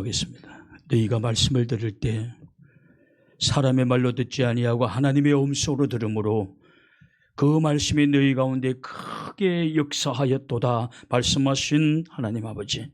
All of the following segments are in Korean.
기도하겠습니다. 너희가 말씀을 들을 때 사람의 말로 듣지 아니하고 하나님의 음성으로 들으므로 그 말씀이 너희 가운데 크게 역사하였도다 말씀하신 하나님 아버지,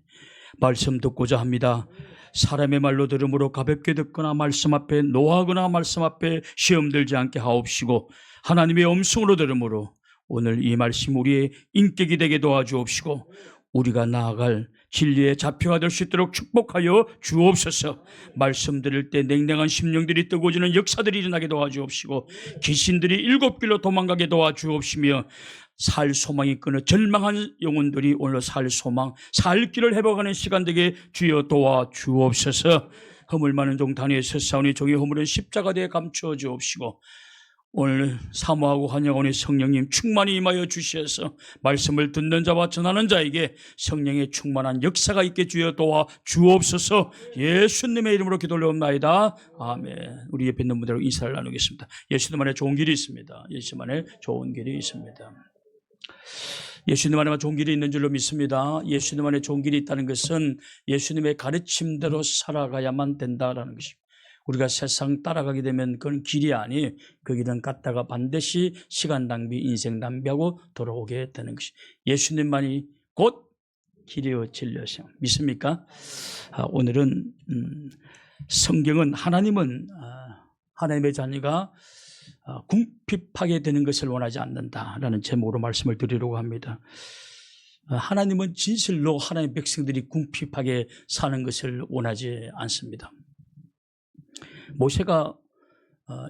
말씀 듣고자 합니다. 사람의 말로 들으므로 가볍게 듣거나 말씀 앞에 노하거나 말씀 앞에 시험 들지 않게 하옵시고, 하나님의 음성으로 들으므로 오늘 이 말씀 우리의 인격이 되게 도와주옵시고, 우리가 나아갈 진리의 자표가 될 수 있도록 축복하여 주옵소서. 말씀 들을 때 냉랭한 심령들이 뜨거워지는 역사들이 일어나게 도와주옵시고, 귀신들이 7길로 도망가게 도와주옵시며, 살 소망이 끊어 절망한 영혼들이 오늘 살 소망, 살 길을 회복하는 시간 되게 주여 도와주옵소서. 허물 많은 종 다니엘 셋사오니 종의 허물은 십자가대에 감추어 주옵시고, 오늘 사모하고 환영하는 성령님 충만히 임하여 주시어서 말씀을 듣는 자와 전하는 자에게 성령의 충만한 역사가 있게 주여 도와 주옵소서. 예수님의 이름으로 기도 올려옵나이다. 아멘. 우리 옆에 있는 분들하고 인사를 나누겠습니다. 예수님 안에 좋은 길이 있습니다. 예수님 안에 좋은 길이 있습니다. 예수님 안에만 좋은 길이 있는 줄로 믿습니다. 예수님 안에 좋은 길이 있다는 것은 예수님의 가르침대로 살아가야만 된다라는 것입니다. 우리가 세상 따라가게 되면 그건 길이 아니, 그 길은 갔다가 반드시 시간 낭비, 인생 낭비하고 돌아오게 되는 것이 예수님만이 곧 길이요 진리시오. 믿습니까? 오늘은 성경은 하나님은 하나님의 자녀가 궁핍하게 되는 것을 원하지 않는다라는 제목으로 말씀을 드리려고 합니다. 하나님은 진실로 하나님의 백성들이 궁핍하게 사는 것을 원하지 않습니다. 모세가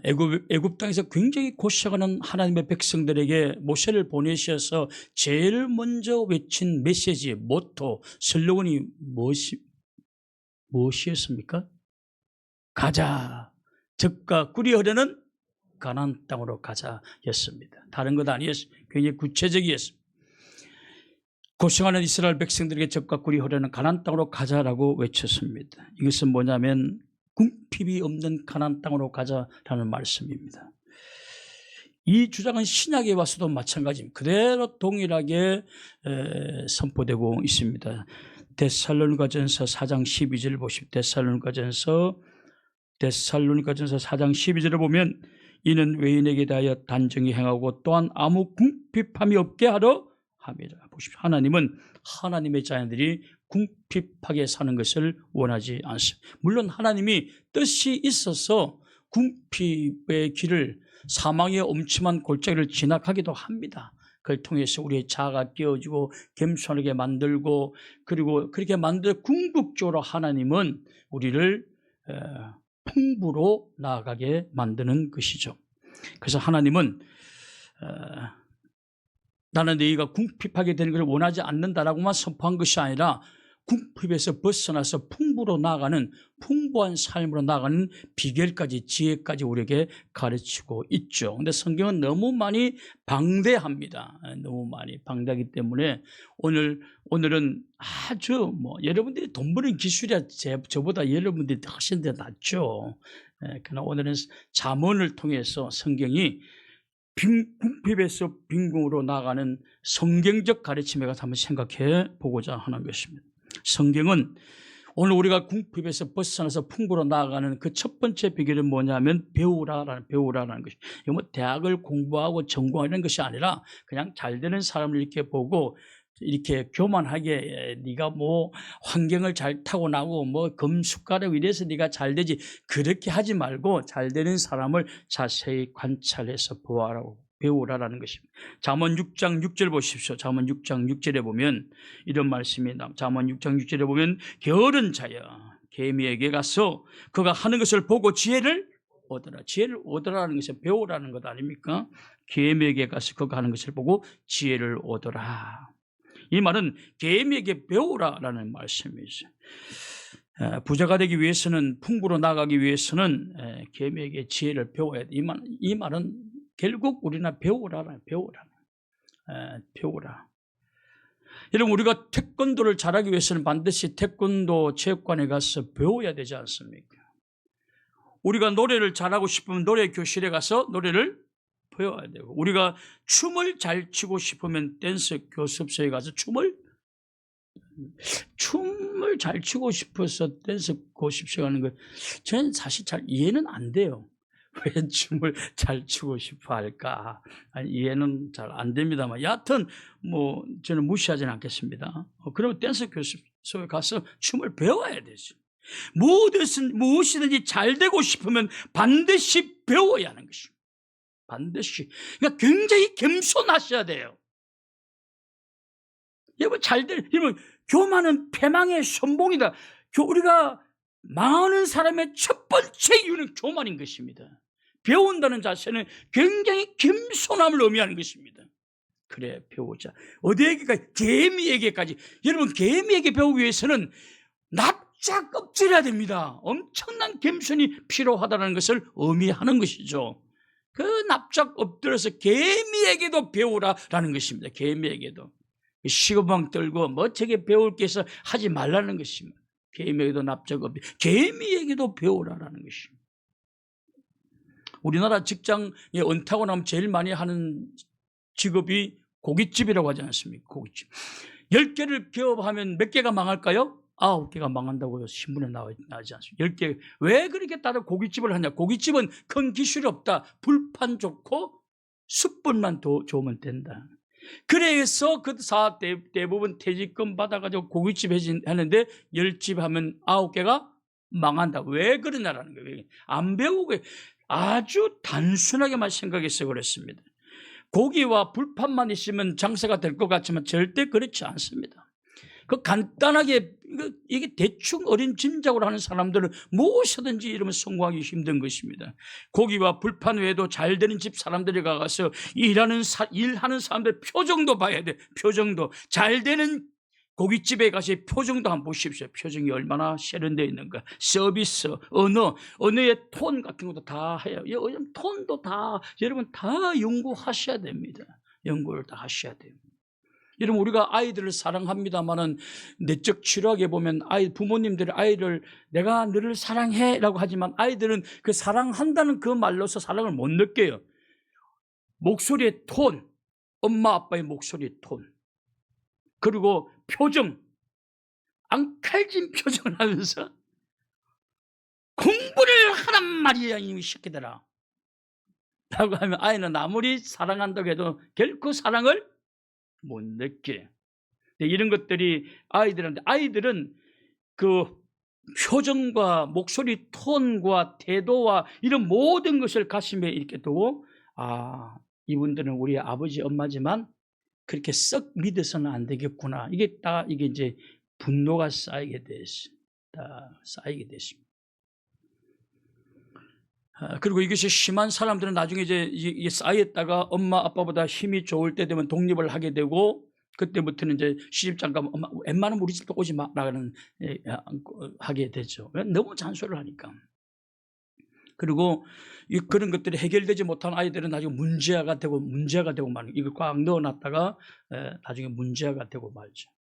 애굽 땅에서 굉장히 고생하는 하나님의 백성들에게 모세를 보내셔서 제일 먼저 외친 메시지, 모토, 슬로건이 무엇이었습니까? 가자, 젖과 꿀이 흐르는 가나안 땅으로 가자였습니다. 다른 것 아니었습니다. 굉장히 구체적이었습니다. 고생하는 이스라엘 백성들에게 젖과 꿀이 흐르는 가나안 땅으로 가자라고 외쳤습니다. 이것은 뭐냐면 궁핍이 없는 가나안 땅으로 가자라는 말씀입니다. 이 주장은 신약에 와서도 마찬가지입니다. 그대로 동일하게 선포되고 있습니다. 데살로니가전서 4장 12절을 보십시오. 데살로니가전서 4장 12절을 보면, 이는 외인에게 대하여 단정히 행하고 또한 아무 궁핍함이 없게 하려 함이라. 보십시오. 하나님은 하나님의 자녀들이 궁핍하게 사는 것을 원하지 않습니다. 물론 하나님이 뜻이 있어서 궁핍의 길을, 사망의 엄침한 골짜기를 진학하기도 합니다. 그걸 통해서 우리의 자아가 깨어지고 겸손하게 만들고, 그리고 그렇게 만들 궁극적으로 하나님은 우리를 풍부로 나아가게 만드는 것이죠. 그래서 하나님은 나는 너희가 궁핍하게 되는 것을 원하지 않는다라고만 선포한 것이 아니라 궁핍에서 벗어나서 풍부로 나아가는, 풍부한 삶으로 나아가는 비결까지, 지혜까지 우리에게 가르치고 있죠. 그런데 성경은 너무 많이 방대합니다. 너무 많이 방대하기 때문에 오늘은 아주 여러분들이 돈 버는 기술이 저보다 여러분들이 훨씬 더 낫죠. 그러나 오늘은 잠언을 통해서 성경이 궁핍에서 빈궁으로 나아가는 성경적 가르침에 가서 한번 생각해 보고자 하는 것입니다. 성경은 오늘 우리가 궁핍에서 벗어나서 풍부로 나아가는 그 첫 번째 비결은 뭐냐면 배우라라는 것이, 이거 대학을 공부하고 전공하는 것이 아니라 그냥 잘 되는 사람을 이렇게 보고 이렇게 교만하게 네가 환경을 잘 타고나고 금숟가락 이래서 네가 잘 되지, 그렇게 하지 말고 잘 되는 사람을 자세히 관찰해서 보아라고, 배우라라는 것입니다. 잠언 6장 6절 보십시오. 잠언 6장 6절에 보면 이런 말씀이 나옵니다. 잠언 6장 6절에 보면, 게으른 자여 개미에게 가서 그가 하는 것을 보고 지혜를 얻어라. 지혜를 얻으라는 것은 배우라는 것 아닙니까? 개미에게 가서 그가 하는 것을 보고 지혜를 얻어라. 이 말은 개미에게 배우라라는 말씀이죠. 부자가 되기 위해서는, 풍부로 나가기 위해서는 개미에게 지혜를 배워야 돼. 이 말은 결국 우리나 배우라. 여러분, 우리가 태권도를 잘하기 위해서는 반드시 태권도 체육관에 가서 배워야 되지 않습니까? 우리가 노래를 잘하고 싶으면 노래 교실에 가서 노래를 배워야 되고, 우리가 춤을 잘 추고 싶으면 댄스 교습소에 가서 춤을 춤을 잘 추고 싶어서 댄스 고십시오 하는 거 저는 사실 잘 이해는 안 돼요. 왜 춤을 잘 추고 싶어 할까? 아니, 이해는 잘 안 됩니다만 여하튼 뭐 저는 무시하지는 않겠습니다. 그러면 댄스 교습소에 가서 춤을 배워야 되죠. 무엇이든지 잘 되고 싶으면 반드시 배워야 하는 것입니다. 반드시. 그러니까 굉장히 겸손하셔야 돼요. 여러분, 교만은 패망의 선봉이다. 우리가 망하는 사람의 첫 번째 이유는 교만인 것입니다. 배운다는 자세는 굉장히 겸손함을 의미하는 것입니다. 그래, 배우자. 어디에게까지? 개미에게까지. 여러분, 개미에게 배우기 위해서는 납작 엎드려야 됩니다. 엄청난 겸손이 필요하다는 것을 의미하는 것이죠. 그 납작 엎드려서 개미에게도 배우라라는 것입니다. 개미에게도. 시거방 떨고 멋지게 배울 게 있어 하지 말라는 것입니다. 개미에게도 납작 엎드려 개미에게도 배우라라는 것입니다. 우리나라 직장에 은퇴하고 나면 제일 많이 하는 직업이 고깃집이라고 하지 않습니까? 고깃집. 10개를 개업하면 몇 개가 망할까요? 9개가 망한다고 신문에 나오지 않습니까? 10개. 왜 그렇게 다들 고깃집을 하냐? 고깃집은 큰 기술이 없다. 불판 좋고 숯불만 좋으면 된다. 그래서 그 대부분 퇴직금 받아가지고 고깃집 하는데 10집 하면 9개가 망한다. 왜 그러냐라는 거예요. 안 배우고 아주 단순하게만 생각해서 그렇습니다. 고기와 불판만 있으면 장사가 될 것 같지만 절대 그렇지 않습니다. 그 간단하게 이게 대충 어린 짐작으로 하는 사람들은 무엇이든지 이러면 성공하기 힘든 것입니다. 고기와 불판 외에도 잘 되는 집 사람들이 가서 일하는 사람들 표정도 봐야 돼. 표정도. 잘 되는 고깃집에 가서 표정도 한번 보십시오. 표정이 얼마나 세련되어 있는가. 서비스, 언어의 톤 같은 것도 다 해요. 톤도 다 여러분 다 연구하셔야 됩니다. 연구를 다 하셔야 돼요. 여러분, 우리가 아이들을 사랑합니다만은 내적 치료학에 보면 부모님들이 아이를 내가 너를 사랑해 라고 하지만 아이들은 그 사랑한다는 그 말로서 사랑을 못 느껴요. 목소리의 톤, 엄마 아빠의 목소리의 톤, 그리고 표정, 앙칼진 표정을 하면서 공부를 하란 말이야 이놈의 새끼들아 라고 하면 아이는 아무리 사랑한다고 해도 결코 사랑을 못 느껴. 이런 것들이 아이들은 그 표정과 목소리 톤과 태도와 이런 모든 것을 가슴에 이렇게 두고 이분들은 우리 아버지 엄마지만 그렇게 썩 믿어서는 안 되겠구나. 이게 이제 분노가 쌓이게 됐습니다. 그리고 이것이 심한 사람들은 나중에 이게 쌓였다가 엄마 아빠보다 힘이 좋을 때 되면 독립을 하게 되고 그때부터는 이제 시집장가 엄마 웬만하면 우리 집도 오지 마라는 하게 되죠. 너무 잔소리를 하니까. 그리고 그런 것들이 해결되지 못한 아이들은 나중에 문제아가 되고 말이에요. 이걸 꽉 넣어놨다가 나중에 문제아가 되고 말죠.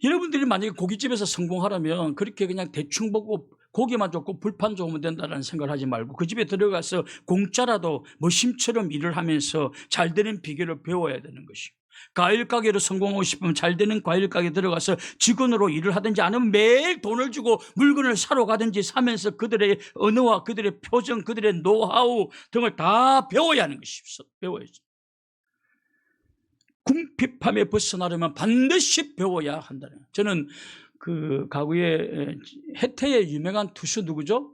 여러분들이 만약에 고깃집에서 성공하려면 그렇게 그냥 대충 보고 고기만 좋고 불판 좋으면 된다는 생각을 하지 말고 그 집에 들어가서 공짜라도 머심처럼 일을 하면서 잘 되는 비결을 배워야 되는 것이고, 과일 가게로 성공하고 싶으면 잘 되는 과일 가게 들어가서 직원으로 일을 하든지 아니면 매일 돈을 주고 물건을 사러 가든지 사면서 그들의 언어와 그들의 표정, 그들의 노하우 등을 다 배워야 하는 것이죠. 배워야죠. 궁핍함에 벗어나려면 반드시 배워야 한다는. 저는 그 가구에 해태의 유명한 투수 누구죠?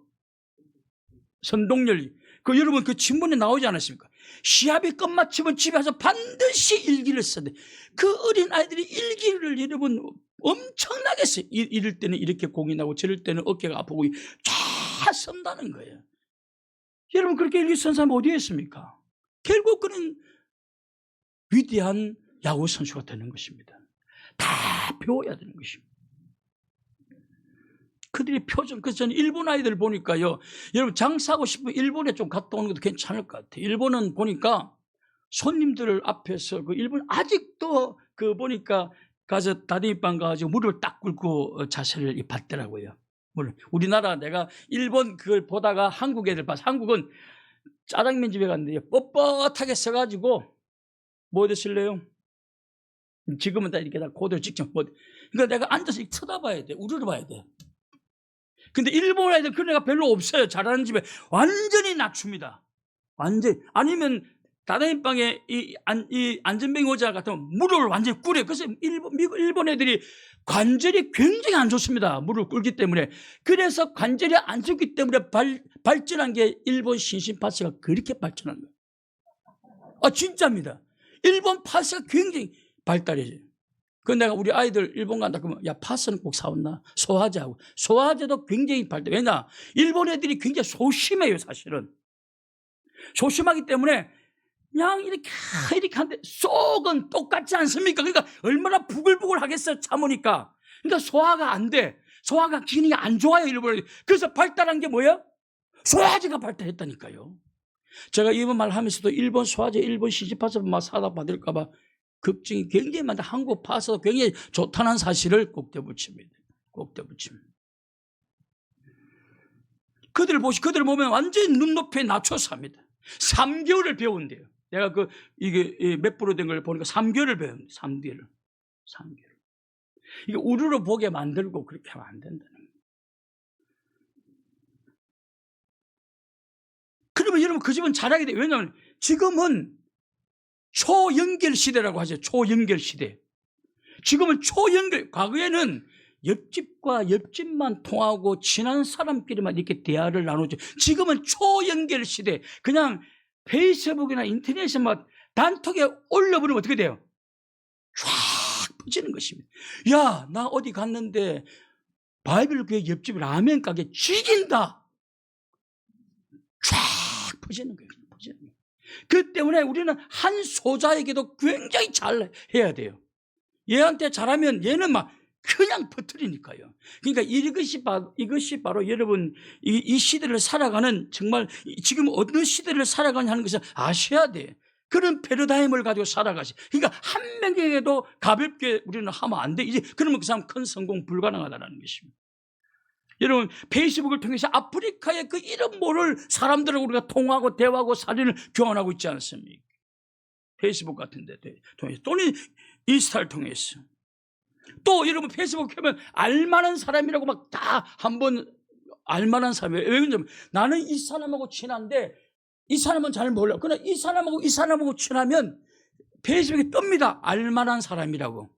선동열. 여러분 그 신문에 나오지 않았습니까? 시합이 끝마치면 집에 와서 반드시 일기를 써야 돼. 그 어린 아이들이 일기를 여러분 엄청나게 써요. 이럴 때는 이렇게 공이 나고 저럴 때는 어깨가 아프고 다 쓴다는 거예요. 여러분 그렇게 일기 쓴 사람 어디에 있습니까? 결국 그는 위대한 야구 선수가 되는 것입니다. 다 배워야 되는 것입니다. 그들의 표정, 그래서 저는 일본 아이들 보니까요, 여러분 장사하고 싶으면 일본에 좀 갔다 오는 것도 괜찮을 것 같아요. 일본은 보니까 손님들 앞에서 일본 아직도 보니까 가서 다리미빵 가가지고 무릎을 딱 꿇고 자세를 받더라고요. 우리나라 내가 일본 그걸 보다가 한국 애들 봐서 한국은 짜장면 집에 갔는데 뻣뻣하게 써가지고 뭐 드실래요? 지금은 다 이렇게 다 고대로 직접 못. 그러니까 내가 앉아서 이렇게 쳐다봐야 돼. 우러러봐야 돼. 근데 일본 애들 그런 애가 별로 없어요. 잘하는 집에 완전히 낮춥니다. 완전히. 아니면 다다임방에 이 안전뱅이 의자 같으면 물을 완전히 끓여. 그래서 일본 애들이 관절이 굉장히 안 좋습니다. 물을 끓기 때문에. 그래서 관절이 안 좋기 때문에 발전한 게 일본 신신파스가 그렇게 발전한 거예요. 아, 진짜입니다. 일본 파스가 굉장히 발달해져요. 그건 내가 우리 아이들 일본 간다 그러면 야, 파스는 꼭 사온나? 소화제하고. 소화제도 굉장히 발달. 왜냐? 일본 애들이 굉장히 소심해요, 사실은. 소심하기 때문에 그냥 이렇게 하는데 속은 똑같지 않습니까? 그러니까 얼마나 부글부글 하겠어요, 참으니까. 그러니까 소화가 안 돼. 소화가 기능이 안 좋아요, 일본 애들. 그래서 발달한 게 뭐예요? 소화제가 발달했다니까요. 제가 이번 말 하면서도 일본 소화제, 일본 시집파서 막 사다 받을까봐 걱정이 굉장히 많다. 한국 파서 굉장히 좋다는 사실을 꼭 덧붙입니다. 꼭 덧붙입니다. 그들 보면 완전히 눈높이에 낮춰서 합니다. 3개월을 배운대요. 내가 이게 몇 프로 된 걸 보니까 3개월을 배웁니다. 3개월. 이게 우르르 보게 만들고 그렇게 하면 안 된다는 거예요. 그러면 여러분 그 집은 잘하게 돼요. 왜냐하면 지금은 초연결 시대라고 하죠. 초연결 시대. 지금은 초연결. 과거에는 옆집과 옆집만 통하고 친한 사람끼리만 이렇게 대화를 나누죠. 지금은 초연결 시대. 그냥 페이스북이나 인터넷에 막 단톡에 올려버리면 어떻게 돼요? 쫙 퍼지는 것입니다. 야, 나 어디 갔는데 바이블 교회 옆집 라면 가게 죽인다. 쫙 퍼지는 거예요. 그 때문에 우리는 한 소자에게도 굉장히 잘 해야 돼요. 얘한테 잘하면 얘는 막 그냥 퍼뜨리니까요. 그러니까 이것이 바로 여러분 이 시대를 살아가는 정말 지금 어느 시대를 살아가냐 하는 것을 아셔야 돼. 그런 패러다임을 가지고 살아가시. 그러니까 한 명에게도 가볍게 우리는 하면 안 돼. 이제 그러면 그 사람 큰 성공 불가능하다는 것입니다. 여러분 페이스북을 통해서 아프리카의 그 이름 모를 사람들하고 우리가 통하고 대화하고 사진을 교환하고 있지 않습니까? 페이스북 같은 데 통해서 또는 인스타를 통해서 또 여러분 페이스북 켜면 알만한 사람이라고 막 다 한번 알만한 사람이에요. 왜냐면 나는 이 사람하고 친한데 이 사람은 잘 몰라. 그러나 이 사람하고 친하면 페이스북에 뜹니다. 알만한 사람이라고.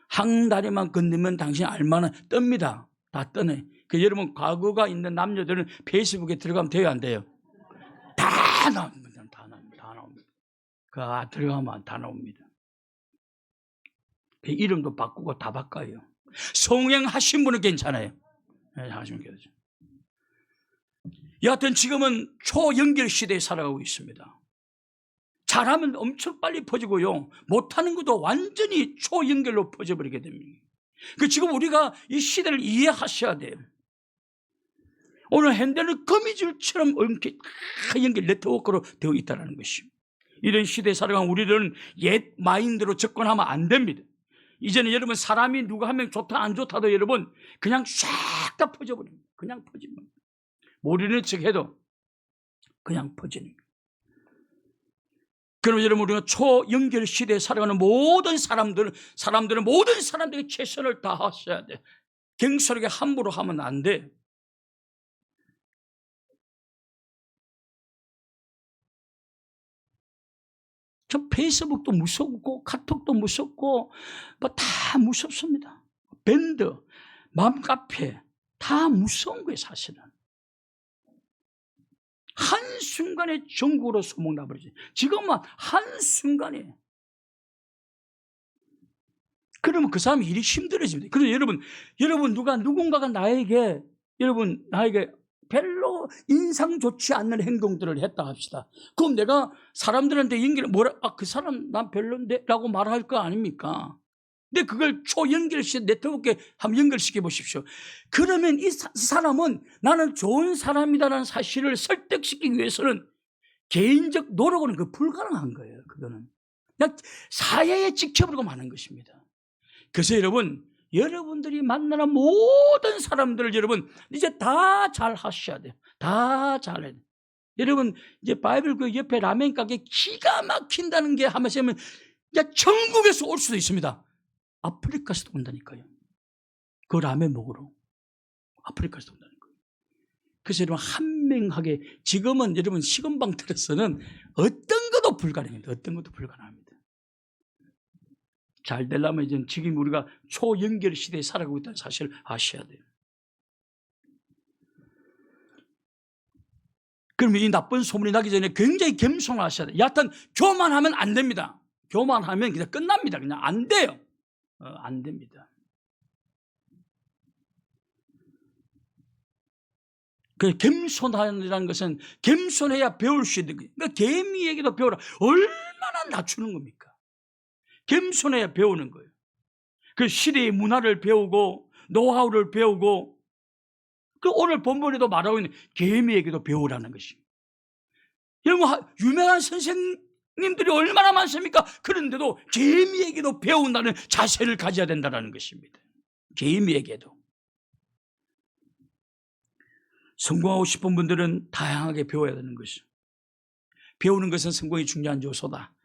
한 다리만 건너면 당신 알만한 뜹니다. 다 뜨네. 그 여러분 과거가 있는 남녀들은 페이스북에 들어가면 돼요, 안 돼요? 다 나옵니다. 다 나옵니다. 들어가면 다 나옵니다. 그 이름도 바꾸고 다 바꿔요. 성행하신 분은 괜찮아요. 네, 하시면 되죠. 여하튼 지금은 초연결 시대에 살아가고 있습니다. 잘하면 엄청 빨리 퍼지고요. 못하는 것도 완전히 초연결로 퍼져버리게 됩니다. 지금 우리가 이 시대를 이해하셔야 돼요. 오늘 핸드는 거미줄처럼 이렇게 연결 네트워크로 되어 있다는 것입니다. 이런 시대에 살아가는 우리들은 옛 마인드로 접근하면 안 됩니다. 이제는 여러분 사람이 누가 한 명 좋다 안 좋다도 여러분 그냥 싹 다 퍼져버립니다. 그냥 퍼집니다. 모르는 척 해도 그냥 퍼지는 거예요. 그럼 여러분 우리가 초연결 시대에 살아가는 모든 사람들은 모든 사람들에게 최선을 다하셔야 돼. 경솔하게 함부로 하면 안 돼. 저 페이스북도 무섭고 카톡도 무섭고 뭐 다 무섭습니다. 밴드, 맘카페 다 무서운 거예요, 사실은. 한순간에 전국으로 소문나버리죠. 지금은 한순간에. 그러면 그 사람이 일이 힘들어집니다. 그래서 여러분 누군가가 나에게 별로 인상 좋지 않는 행동들을 했다 합시다. 그럼 내가 사람들한테 그 사람 난 별론데? 라고 말할 거 아닙니까? 근데 그걸 초연결시 네트워크에 한번 연결시켜 보십시오. 그러면 이 사람은 나는 좋은 사람이다라는 사실을 설득시키기 위해서는 개인적 노력은 불가능한 거예요. 그거는 그냥 사회에 지켜버리고 마는 것입니다. 그래서 여러분들이 만나는 모든 사람들을 여러분 이제 다 잘 하셔야 돼요. 다 잘해야 돼요. 여러분 이제 바이블 그 옆에 라면 가게 기가 막힌다는 게 하면서 야, 천국에서 올 수도 있습니다. 아프리카에서도 온다니까요. 그 라면 먹으러 아프리카에서도 온다니까요. 그래서 여러분 한명하게 지금은 여러분 시금방틀에서는 어떤 것도 불가능합니다. 어떤 것도 불가능합니다. 잘 되려면 이제 지금 우리가 초연결 시대에 살아가고 있다는 사실을 아셔야 돼요. 그러면 이 나쁜 소문이 나기 전에 굉장히 겸손하셔야 돼요. 여하튼 교만하면 안 됩니다. 교만하면 그냥 끝납니다. 그냥 안 돼요. 안 됩니다. 그 겸손하라는 것은 겸손해야 배울 수 있는 거예요. 그러니까 개미에게도 배우라. 얼마나 낮추는 겁니까? 겸손해야 배우는 거예요. 그 시대의 문화를 배우고 노하우를 배우고 그 오늘 본문에도 말하고 있는 개미에게도 배우라는 것입니다. 여러분 유명한 선생님들이 얼마나 많습니까? 그런데도 개미에게도 배운다는 자세를 가져야 된다는 것입니다. 개미에게도. 성공하고 싶은 분들은 다양하게 배워야 되는 것이죠. 배우는 것은 성공이 중요한 요소다.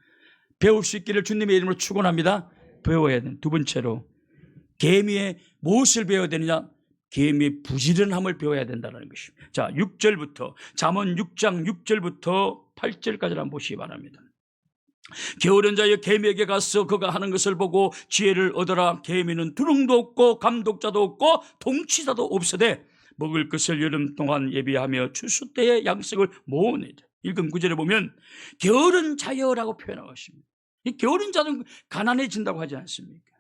배울 수 있기를 주님의 이름으로 축원합니다. 배워야 되는. 두 번째로 개미의 무엇을 배워야 되느냐? 개미의 부지런함을 배워야 된다는 것입니다. 자, 6절부터 잠언 6장 6절부터 8절까지 한번 보시기 바랍니다. 게으른 자여 개미에게 가서 그가 하는 것을 보고 지혜를 얻어라. 개미는 두릉도 없고 감독자도 없고 통치자도 없으되 먹을 것을 여름 동안 예비하며 추수 때에 양식을 모으느니라. 읽은 구절에 보면 게으른 자여라고 표현하고 있습니다. 이 게으른 자는 가난해진다고 하지 않습니까?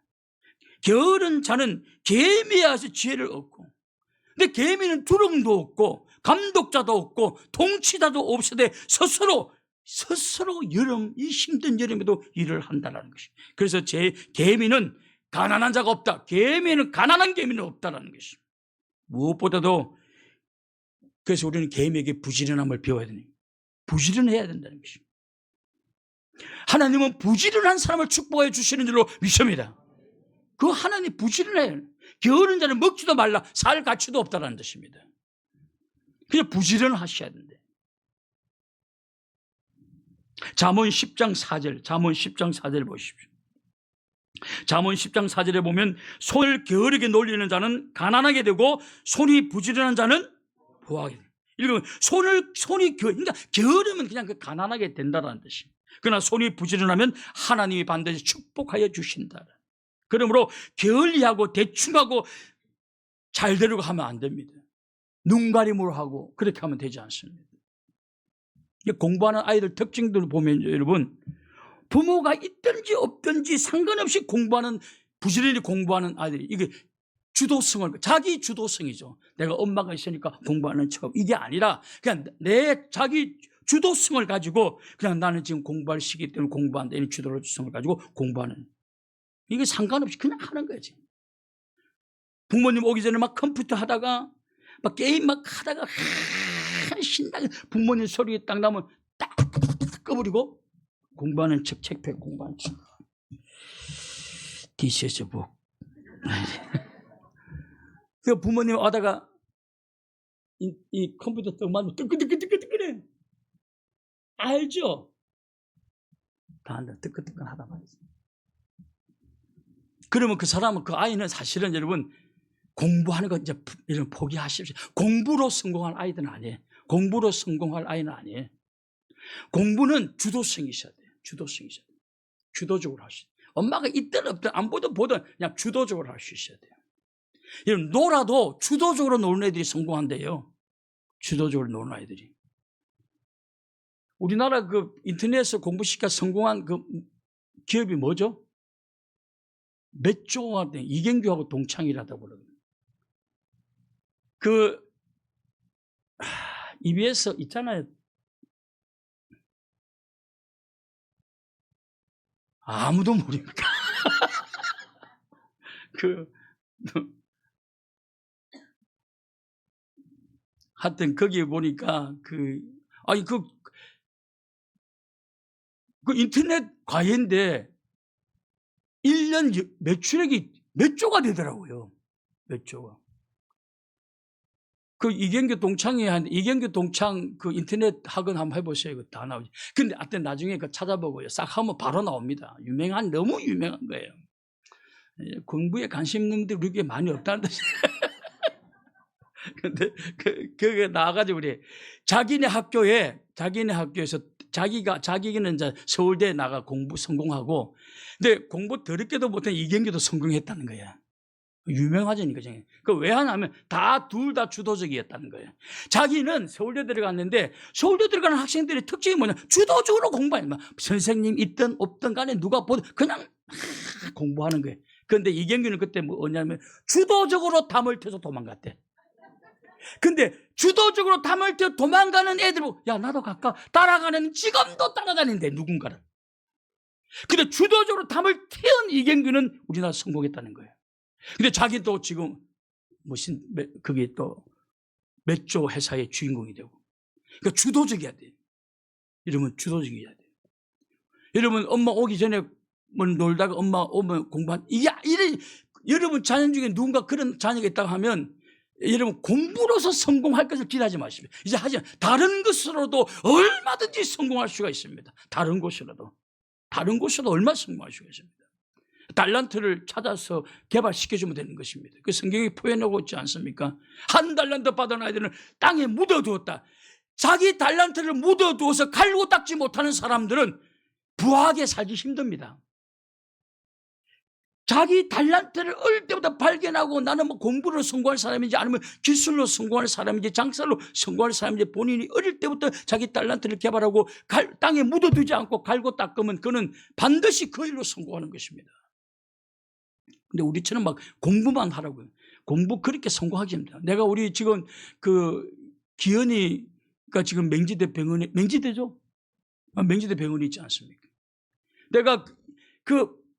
게으른 자는 개미에 와서 지혜를 얻고, 근데 개미는 두릉도 없고 감독자도 없고 통치자도 없으되 스스로 이 힘든 여름에도 일을 한다는 것입니다. 그래서 개미는 가난한 자가 없다. 가난한 개미는 없다는 것입니다. 무엇보다도 그래서 우리는 개미에게 부지런함을 배워야 되는 거예요. 부지런해야 된다는 것입니다. 하나님은 부지런한 사람을 축복해 주시는 줄로 믿습니다. 그 하나님 부지런해요. 게으른 자는 먹지도 말라. 살 가치도 없다는 뜻입니다. 그냥 부지런하셔야 된대. 잠언 10장 4절 보십시오. 잠언 10장 4절에 보면 손을 게으르게 놀리는 자는 가난하게 되고 손이 부지런한 자는 부하게 됩니다. 이건 그러니까 게으르면 그냥 가난하게 된다는 뜻입니다. 그러나 손이 부지런하면 하나님이 반드시 축복하여 주신다. 그러므로 게을리하고 대충하고 잘 되려고 하면 안 됩니다. 눈가림으로 하고 그렇게 하면 되지 않습니다. 공부하는 아이들 특징들을 보면 여러분 부모가 있든지 없든지 상관없이 부지런히 공부하는 아이들이 이게 자기 주도성이죠. 내가 엄마가 있으니까 공부하는 척 이게 아니라 그냥 내 자기 주도성을 가지고 그냥 나는 지금 공부할 시기 때문에 공부한다. 이런 주도성을 가지고 공부하는 이게 상관없이 그냥 하는 거지. 부모님 오기 전에 막 컴퓨터 하다가 막 게임 막 하다가 신나게 부모님 소리가 딱 나면 딱 꺼버리고 공부하는 척 책팩 공부하는 척 디시에서 뭐 그 부모님 오다가 이 컴퓨터 뜨면 뜨끈뜨끈뜨끈뜨끈해. 알죠? 다 안다. 뜨끈뜨끈하다 말이지. 그러면 그 사람은 그 아이는 사실은 여러분 공부하는 거 이제 이런 포기하십시오. 공부로 성공할 아이들은 아니에요. 공부로 성공할 아이는 아니에요. 공부는 주도성이 있어야 돼요. 주도적으로 하셔야 돼요. 엄마가 있든 없든 안 보든 그냥 주도적으로 할 수 있어야 돼요. 여러분 놀아도 주도적으로 노는 애들이 성공한대요. 주도적으로 노는 아이들이. 우리나라 그 인터넷에서 공부시켜 성공한 그 기업이 뭐죠? 몇조가 이경규하고 동창이라고 그러거든요. EBS 있잖아요. 아무도 모릅니까? 하여튼 거기에 보니까 그 인터넷 과외인데 1년 매출액이 몇 조가 되더라고요. 몇 조가. 그 이경규 동창이 이경규 동창 그 인터넷 학원 한번 해보세요. 이거 다 나오지. 근데 하여튼 나중에 그 찾아보고요. 싹 하면 바로 나옵니다. 너무 유명한 거예요. 공부에 관심 있는 분들이 우리에게 많이 없다는 뜻이에요. 근데 그게 나와가지고 우리 자기네 학교에서 자기는 이제 서울대에 나가 공부 성공하고, 근데 공부 더럽게도 못한 이경규도 성공했다는 거야. 유명하잖아요. 그 왜 하냐면 둘 다 주도적이었다는 거예요. 자기는 서울대 들어갔는데 서울대 들어가는 학생들의 특징이 뭐냐? 주도적으로 공부하는 거야. 선생님 있든 없든 간에 누가 보든 그냥 공부하는 거예요. 그런데 이경규는 그때 뭐냐면 주도적으로 담을 펴서 도망갔대. 근데 주도적으로 담을 펴 도망가는 애들 보고 야 나도 갈까? 따라가는 지금도 따라다니는데 누군가를. 근데 주도적으로 담을 태운 이경규는 우리나라 성공했다는 거예요. 근데 자기도 지금 그게 또 몇 조 회사의 주인공이 되고. 그러니까 주도적이어야 돼. 이러면 주도적이어야 돼. 여러분 엄마 오기 전에 뭐 놀다가 엄마 오면 여러분 자녀 중에 누군가 그런 자녀가 있다고 하면 여러분 공부로서 성공할 것을 기대하지 마십시오. 이제 하지만 다른 것으로도 얼마든지 성공할 수가 있습니다. 다른 곳으로도 얼마나 성공할 수가 있습니다. 달란트를 찾아서 개발시켜주면 되는 것입니다. 그 성경이 표현하고 있지 않습니까? 한 달란트 받은 아이들은 땅에 묻어두었다. 자기 달란트를 묻어두어서 갈고 닦지 못하는 사람들은 부하게 살기 힘듭니다. 자기 달란트를 어릴 때부터 발견하고 나는 뭐 공부로 성공할 사람인지 아니면 기술로 성공할 사람인지 장사로 성공할 사람인지 본인이 어릴 때부터 자기 달란트를 개발하고 땅에 묻어두지 않고 갈고 닦으면 그는 반드시 그 일로 성공하는 것입니다. 근데 우리처럼 막 공부만 하라고요. 공부 그렇게 성공하기 힘들어요. 내가 우리 지금 그 기현이가 지금 맹지대죠? 맹지대 병원이 있지 않습니까? 내가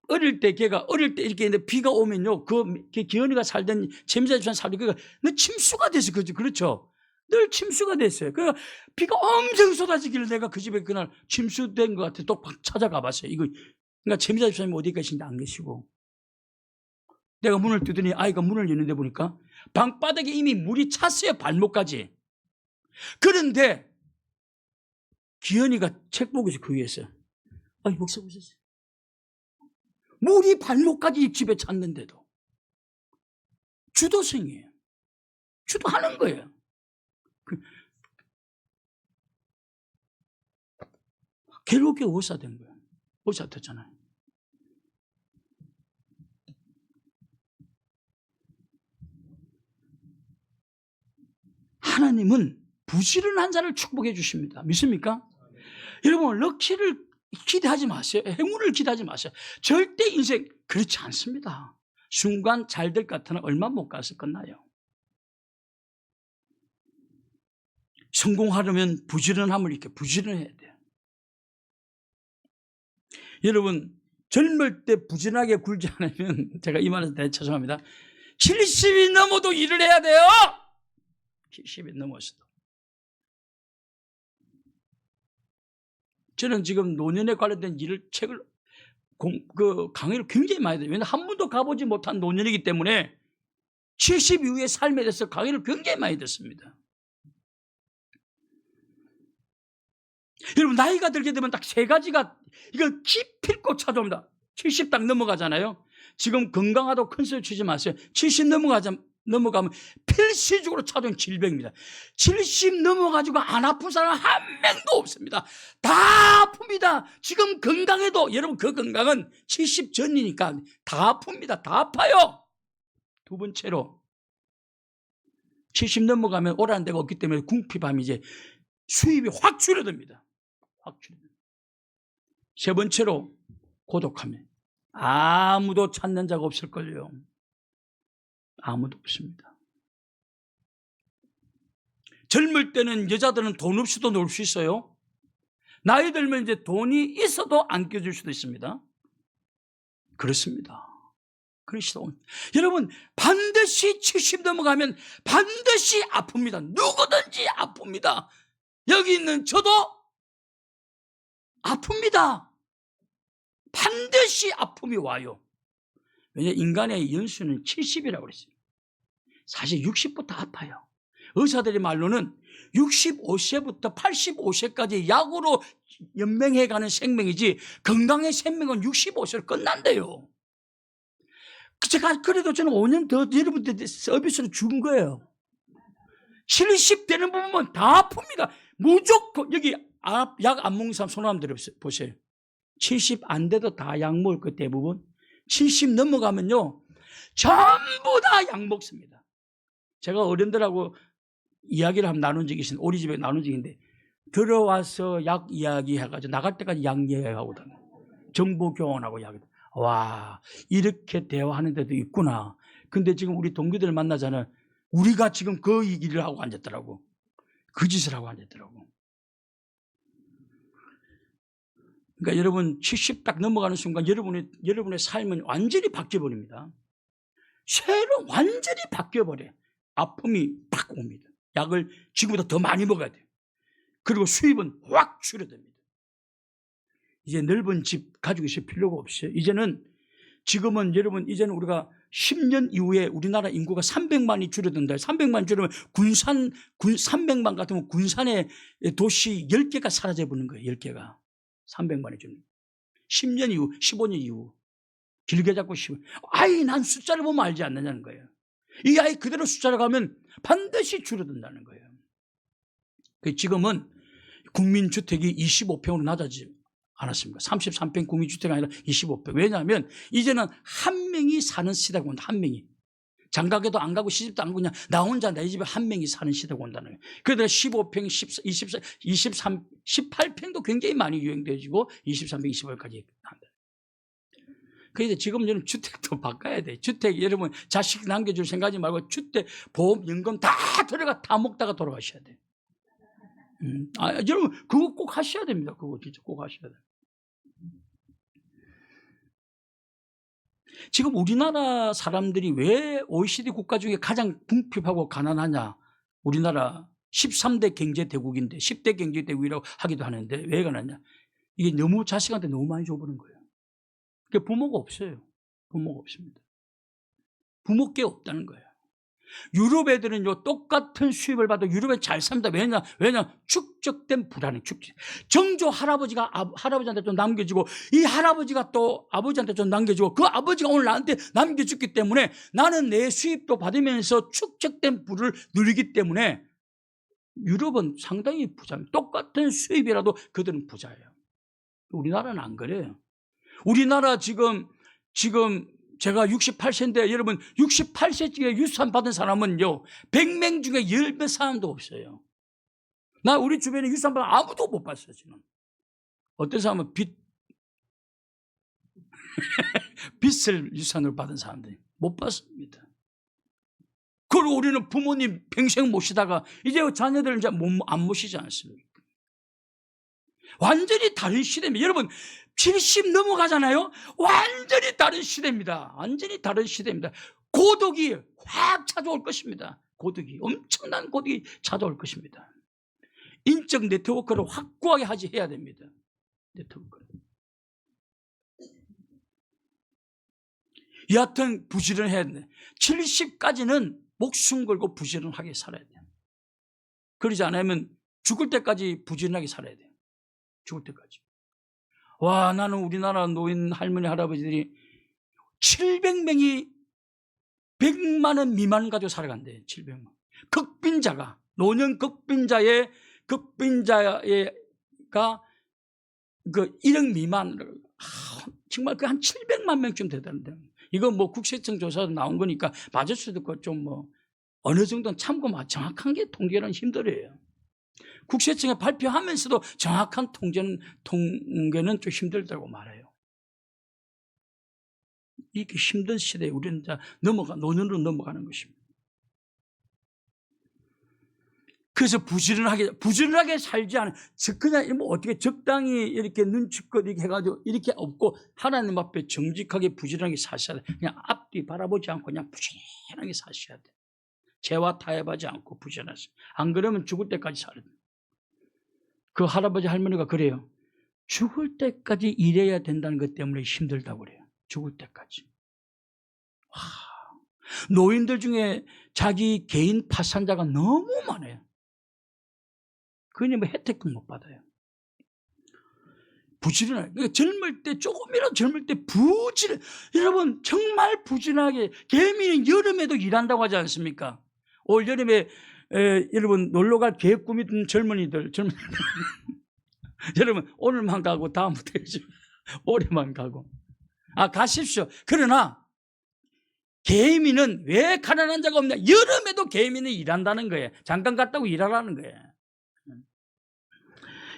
어릴 때 이렇게 비가 오면요. 기현이가 살던 재미자 집산 살던 그가 침수가 됐어요. 그렇죠? 늘 침수가 됐어요. 그러니까 비가 엄청 쏟아지길래 내가 그 집에 그날 침수된 것 같아. 또 찾아가 봤어요. 그러니까 재미자 집사님 어디 계신지 안 계시고. 내가 문을 뜨더니 아이가 문을 여는데 보니까 방바닥에 이미 물이 찼어요. 발목까지. 그런데 기현이가 책 보고 있어요. 그 위에서. 아니 목사 보셨어요? 물이 발목까지 집에 찼는데도 주도성이에요. 주도하는 거예요. 결국에 의사 된 거예요. 의사 됐잖아요. 하나님은 부지런한 자를 축복해 주십니다. 믿습니까? 여러분 럭키를 기대하지 마세요. 행운을 기대하지 마세요. 절대 인생 그렇지 않습니다. 순간 잘 될 것 같으나 얼마 못 가서 끝나요. 성공하려면 부지런함을 이렇게 부지런해야 돼요. 여러분 젊을 때 부지런하게 굴지 않으면 제가 이 말에서 대해 죄송합니다. 70이 넘어도 일을 해야 돼요. 70이 넘어서도. 저는 지금 노년에 관련된 책을 강의를 굉장히 많이 해요. 왜냐하면 한 번도 가보지 못한 노년이기 때문에 70 이후의 삶에 대해서 강의를 굉장히 많이 듣습니다. 여러분 나이가 들게 되면 딱 세 가지가 이걸 기필코 찾아옵니다. 70 딱 넘어가잖아요. 지금 건강하다고 큰 소리 치지 마세요. 70 넘어가면 필시적으로 찾아온 질병입니다. 70 넘어가지고 안 아픈 사람 한 명도 없습니다. 다 아픕니다. 지금 건강해도 여러분 그 건강은 70 전이니까 다 아픕니다. 다 아파요. 두 번째로 70 넘어가면 오라는 데가 없기 때문에 궁핍함이 이제 수입이 확 줄어듭니다. 확 줄어듭니다. 세 번째로 고독함에 아무도 찾는 자가 없을걸요. 아무도 없습니다. 젊을 때는 여자들은 돈 없이도 놀 수 있어요. 나이 들면 이제 돈이 있어도 안 껴줄 수도 있습니다. 그렇습니다. 여러분 반드시 70 넘어가면 반드시 아픕니다. 누구든지 아픕니다. 여기 있는 저도 아픕니다. 반드시 아픔이 와요. 왜냐하면 인간의 연수는 70이라고 그랬어요. 사실 60부터 아파요. 의사들의 말로는 65세부터 85세까지 약으로 연명해가는 생명이지 건강의 생명은 65세로 끝난대요. 제가 그래도 저는 5년 더 여러분들 서비스로 준 거예요. 70 되는 부분은 다 아픕니다. 무조건 여기 약 안 먹는 사람 손 한번 들어보세요. 70 안 돼도 다 약 먹을 거 대부분. 70 넘어가면요 전부 다 약 먹습니다. 제가 어른들하고 이야기를 한번 나눈 적이 있어요. 우리 집에 나눈 적이 있는데 들어와서 약 이야기 해가지고 나갈 때까지 약 이야기하고 다녀요. 정보 교환하고 이야기. 와, 이렇게 대화하는 데도 있구나. 근데 지금 우리 동기들 만나잖아요. 우리가 지금 그 얘기를 하고 앉았더라고. 그 짓을 하고 앉았더라고. 그러니까 여러분 70 딱 넘어가는 순간 여러분의 삶은 완전히 바뀌어버립니다. 새로 완전히 바뀌어버려요. 아픔이 팍 옵니다. 약을 지금보다 더 많이 먹어야 돼요. 그리고 수입은 확 줄어듭니다. 이제 넓은 집 가지고 있을 필요가 없어요. 지금은 여러분 이제는 우리가 10년 이후에 우리나라 인구가 300만이 줄어든다. 300만 줄으면 300만 같으면 군산의 도시 10개가 사라져버리는 거예요. 10개가. 300만이 줄면. 10년 이후, 15년 이후. 길게 잡고 10년. 아이, 난 숫자를 보면 알지 않느냐는 거예요. 이 아이 그대로 숫자를 가면 반드시 줄어든다는 거예요. 지금은 국민주택이 25평으로 낮아지지 않았습니까? 33평 국민주택이 아니라 25평. 왜냐하면 이제는 한 명이 사는 시대가 온다. 한 명이. 장가게도 안 가고 시집도 안 가고 그냥 나 혼자 내 집에 한 명이 사는 시대가 온다는 거예요. 그래서 15평, 23, 18평도 굉장히 많이 유행되어지고 23평, 25평까지 한다. 그래서 지금 여러분 주택도 바꿔야 돼. 주택 여러분 자식 남겨줄 생각하지 말고 주택 보험 연금 다 먹다가 돌아가셔야 돼. 여러분 그거 꼭 하셔야 됩니다. 그거 진짜 꼭 하셔야 돼. 지금 우리나라 사람들이 왜 OECD 국가 중에 가장 궁핍하고 가난하냐? 우리나라 13대 경제대국인데 10대 경제대국이라고 하기도 하는데 왜 가난하냐? 이게 너무 자식한테 너무 많이 줘버린 거예요. 그러니까 부모가 없어요. 부모가 없습니다. 부모께 없다는 거예요. 유럽 애들은요 똑같은 수입을 받아도 유럽에 잘 삽니다. 왜냐 축적된 불안해. 정조 할아버지가 할아버지한테 좀 남겨주고 이 할아버지가 또 아버지한테 좀 남겨주고 그 아버지가 오늘 나한테 남겨줬기 때문에 나는 내 수입도 받으면서 축적된 부를 누리기 때문에 유럽은 상당히 부자입니다. 똑같은 수입이라도 그들은 부자예요. 우리나라는 안 그래요. 우리나라 지금 제가 68세인데 여러분 68세쯤에 유산 받은 사람은요 100명 중에 10몇 사람도 없어요. 나 우리 주변에 유산 받은 아무도 못 봤어요. 지금 어떤 사람은 빚을 유산으로 받은 사람들이 못 봤습니다. 그리고 우리는 부모님 평생 모시다가 이제 자녀들을 이제 안 모시지 않습니까? 완전히 다른 시대입니다. 여러분 70 넘어가잖아요. 완전히 다른 시대입니다. 완전히 다른 시대입니다. 고독이 확 찾아올 것입니다. 고독이 엄청난 고독이 찾아올 것입니다. 인적 네트워크를 확고하게 해야 됩니다. 네트워크. 여하튼 부지런해야 돼. 70까지는 목숨 걸고 부지런하게 살아야 돼요. 그러지 않으면 죽을 때까지 부지런하게 살아야 돼요. 죽을 때까지. 와, 나는 우리나라 노인 할머니 할아버지들이 700명이 100만 원 미만 가지고 살아간대. 700만. 극빈자가 노년 극빈자가 그 1억 미만 정말 그 한 700만 명쯤 되다는데 이거 뭐 국세청 조사도 나온 거니까 맞을 수도 있고 좀 뭐 어느 정도는 참고 정확한 게 통계는 힘들어요. 국세청에 발표하면서도 정확한 통계는 좀 힘들다고 말해요. 이렇게 힘든 시대에 우리는 노년으로 넘어가는 것입니다. 그래서 부지런하게 살지 않은, 그냥 뭐 어떻게 적당히 이렇게 눈치껏 이렇게 해가지고 이렇게 없고 하나님 앞에 정직하게 부지런하게 사셔야 돼. 그냥 앞뒤 바라보지 않고 그냥 부지런하게 사셔야 돼. 죄와 타협하지 않고 부지런하세요. 안 그러면 죽을 때까지 살아야 돼. 그 할아버지 할머니가 그래요. 죽을 때까지 일해야 된다는 것 때문에 힘들다고 그래요. 죽을 때까지. 와, 노인들 중에 자기 개인 파산자가 너무 많아요. 그냥 뭐 혜택도 못 받아요. 부지런하게. 그러니까 젊을 때, 조금이라도 젊을 때 여러분, 정말 부지런하게. 개미는 여름에도 일한다고 하지 않습니까? 올 여름에, 여러분, 놀러갈 계획 꾸미던 젊은이들. 여러분, 오늘만 가고 다음부터 올해만 가고. 가십시오. 그러나, 개미는 왜 가난한 자가 없냐? 여름에도 개미는 일한다는 거예요. 잠깐 갔다고 일하라는 거예요.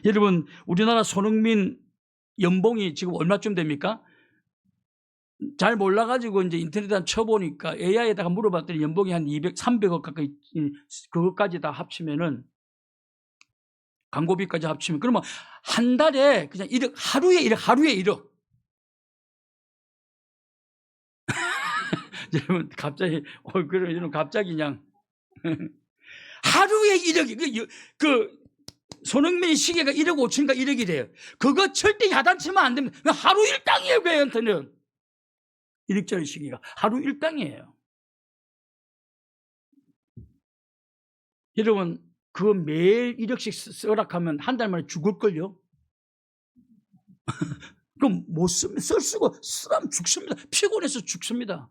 여러분, 우리나라 손흥민 연봉이 지금 얼마쯤 됩니까? 잘 몰라가지고 이제 인터넷에 쳐보니까 AI에다가 물어봤더니 연봉이 한 200, 300억 가까이, 그것까지 다 합치면은, 광고비까지 합치면, 그러면 한 달에 그냥 1억, 하루에 1억. 여러분, 갑자기, 여러분, 갑자기 그냥, 하루에 1억이, 손흥민 시계가 1억 5천인가 1억이 돼요. 그거 절대 야단치면 안 됩니다. 하루 일당이에요, 걔한테는. 1억짜리 시계가. 하루 일당이에요. 여러분, 그거 매일 1억씩 쓰라 하면 한 달 만에 죽을걸요? 그럼 못 쓰면 쓰고 쓰라면 죽습니다. 피곤해서 죽습니다.